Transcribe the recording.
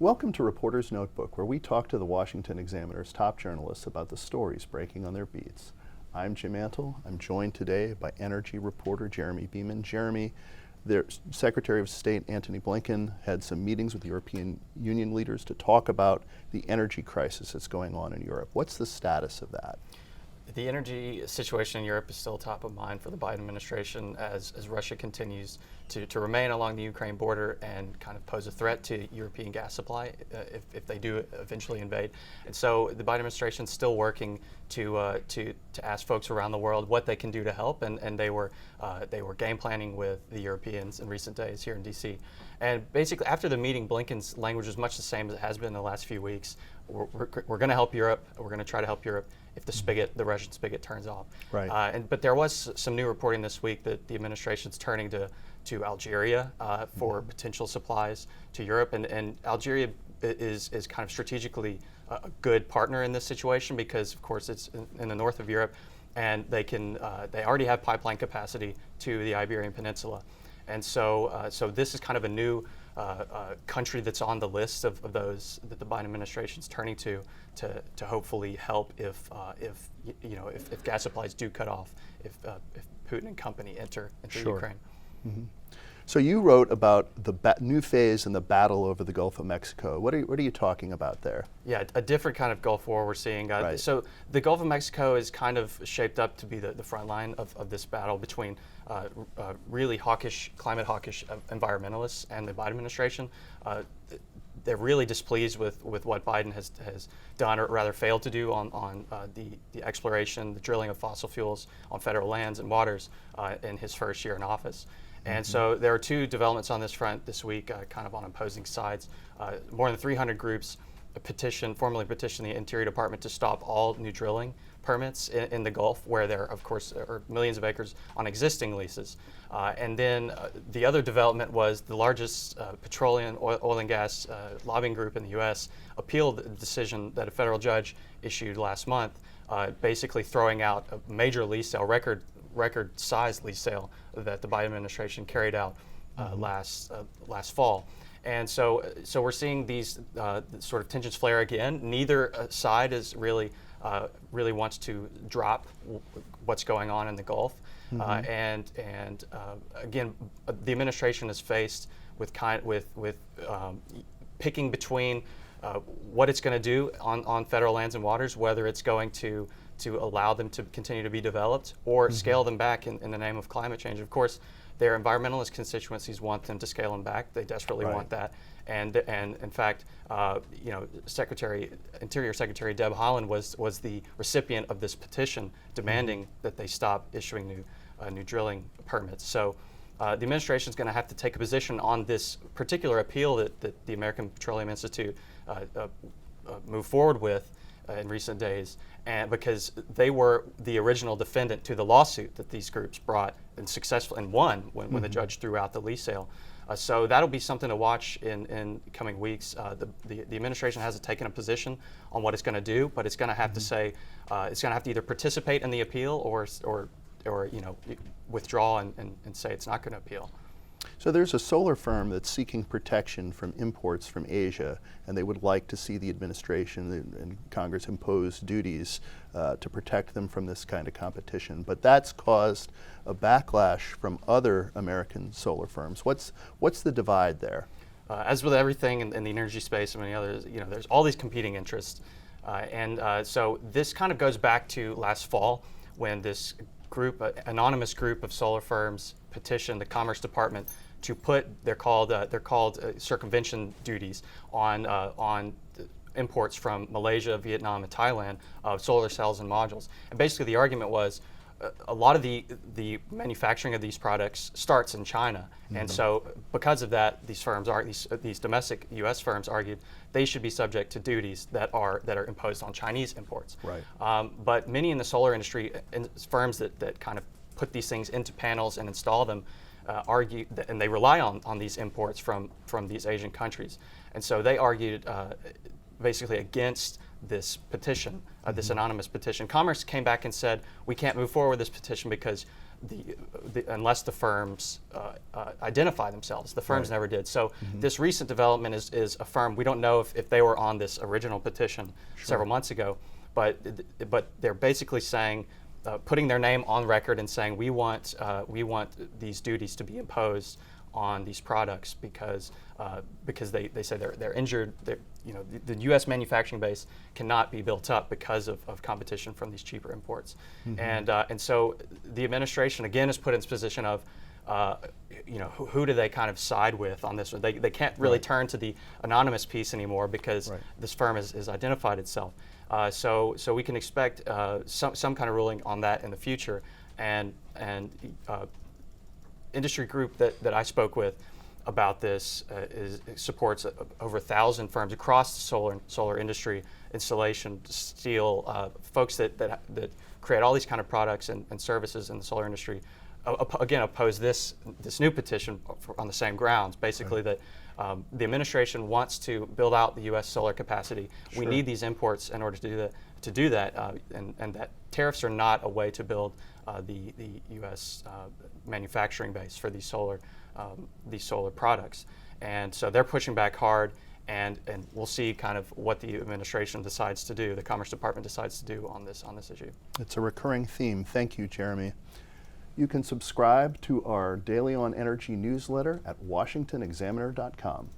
Welcome to Reporter's Notebook, where we talk to the Washington Examiner's top journalists about the stories breaking on their beats. I'm Jim Antle. I'm joined today by energy reporter Jeremy Beaman. Jeremy, the Secretary of State Antony Blinken had some meetings with European Union leaders to talk about the energy crisis that's going on in Europe. What's the status of that? The energy situation in Europe is still top of mind for the Biden administration as Russia continues to remain along the Ukraine border and kind of pose a threat to European gas supply if they do eventually invade. And so the Biden administration is still working to ask folks around the world what they can do to help, and they were game planning with the Europeans in recent days here in D.C. And basically, after the meeting, Blinken's language was much the same as it has been in the last few weeks. We're going to help Europe. We're going to try to help Europe if the Russian spigot turns off. Right. But there was some new reporting this week that the administration's turning to Algeria for potential supplies to Europe, and Algeria is kind of strategically a good partner in this situation because, of course, it's in the north of Europe, and they already have pipeline capacity to the Iberian Peninsula, and so this is kind of a new country that's on the list of those that the Biden administration is turning to hopefully help if gas supplies do cut off, if Putin and company enter Sure. Ukraine. Mm-hmm. So you wrote about the new phase in the battle over the Gulf of Mexico. What are you talking about there? Yeah, a different kind of Gulf War we're seeing. Right. So the Gulf of Mexico is kind of shaped up to be the front line of this battle between really climate hawkish environmentalists and the Biden administration. They're really displeased with what Biden has done, or rather failed to do, on the exploration, the drilling of fossil fuels on federal lands and waters in his first year in office. And so there are two developments on this front this week, kind of on opposing sides. More than 300 groups formally petitioned the Interior Department to stop all new drilling permits in the Gulf, where there, of course, are millions of acres on existing leases. And then the other development was the largest petroleum, oil and gas lobbying group in the U.S. appealed the decision that a federal judge issued last month, basically throwing out a major lease sale, record-sized lease sale that the Biden administration carried out last fall. And so we're seeing these sort of tensions flare again. Neither side is really wants to drop what's going on in the Gulf. And again, the administration is faced with picking between what it's going to do on federal lands and waters, whether it's going to allow them to continue to be developed or scale them back in the name of climate change. Of course, their environmentalist constituencies want them to scale them back. They desperately want that. And in fact, Interior Secretary Deb Haaland was the recipient of this petition demanding that they stop issuing new drilling permits. So the administration is going to have to take a position on this particular appeal that the American Petroleum Institute moved forward with in recent days, and because they were the original defendant to the lawsuit that these groups brought and won when the judge threw out the lease sale. So that'll be something to watch in coming weeks. The administration hasn't taken a position on what it's going to do, but it's going to have to say it's going to have to either participate in the appeal or withdraw and say it's not going to appeal. So there's a solar firm that's seeking protection from imports from Asia, and they would like to see the administration and Congress impose duties to protect them from this kind of competition. But that's caused a backlash from other American solar firms. What's the divide there? As with everything in the energy space and many others, there's all these competing interests. So this kind of goes back to last fall when this anonymous group of solar firms petitioned the Commerce Department to put they're called circumvention duties on imports from Malaysia, Vietnam, and Thailand of solar cells and modules. And basically, the argument was a lot of the manufacturing of these products starts in China, and so because of that, these domestic U.S. firms argued they should be subject to duties that are imposed on Chinese imports. Right. But many in the solar industry, firms that kind of put these things into panels and install them, argue that, and they rely on these imports from these Asian countries, and so they argued basically against this petition, this anonymous petition. Commerce came back and said, we can't move forward with this petition because unless the firms identify themselves. The firms never did. So this recent development is a firm. We don't know if they were on this original petition several months ago, but they're basically saying, putting their name on record and saying we want these duties to be imposed on these products because they say they're injured. The U.S. manufacturing base cannot be built up because of competition from these cheaper imports, and so the administration again is put in this position of, who do they kind of side with on this? They can't really turn to the anonymous piece anymore because this firm has identified itself. So we can expect some kind of ruling on that in the future, and industry group that I spoke with about this supports over 1,000 firms across the solar industry, installation, steel, folks that create all these kind of products and services in the solar industry. Again, oppose this new petition on the same grounds, basically that the administration wants to build out the U.S. solar capacity. We need these imports in order to do that, and that tariffs are not a way to build the U.S. Manufacturing base for these solar products. And so they're pushing back hard, and we'll see kind of what the administration decides to do, the Commerce Department decides to do on this issue. It's a recurring theme. Thank you, Jeremy. You can subscribe to our Daily on Energy newsletter at WashingtonExaminer.com.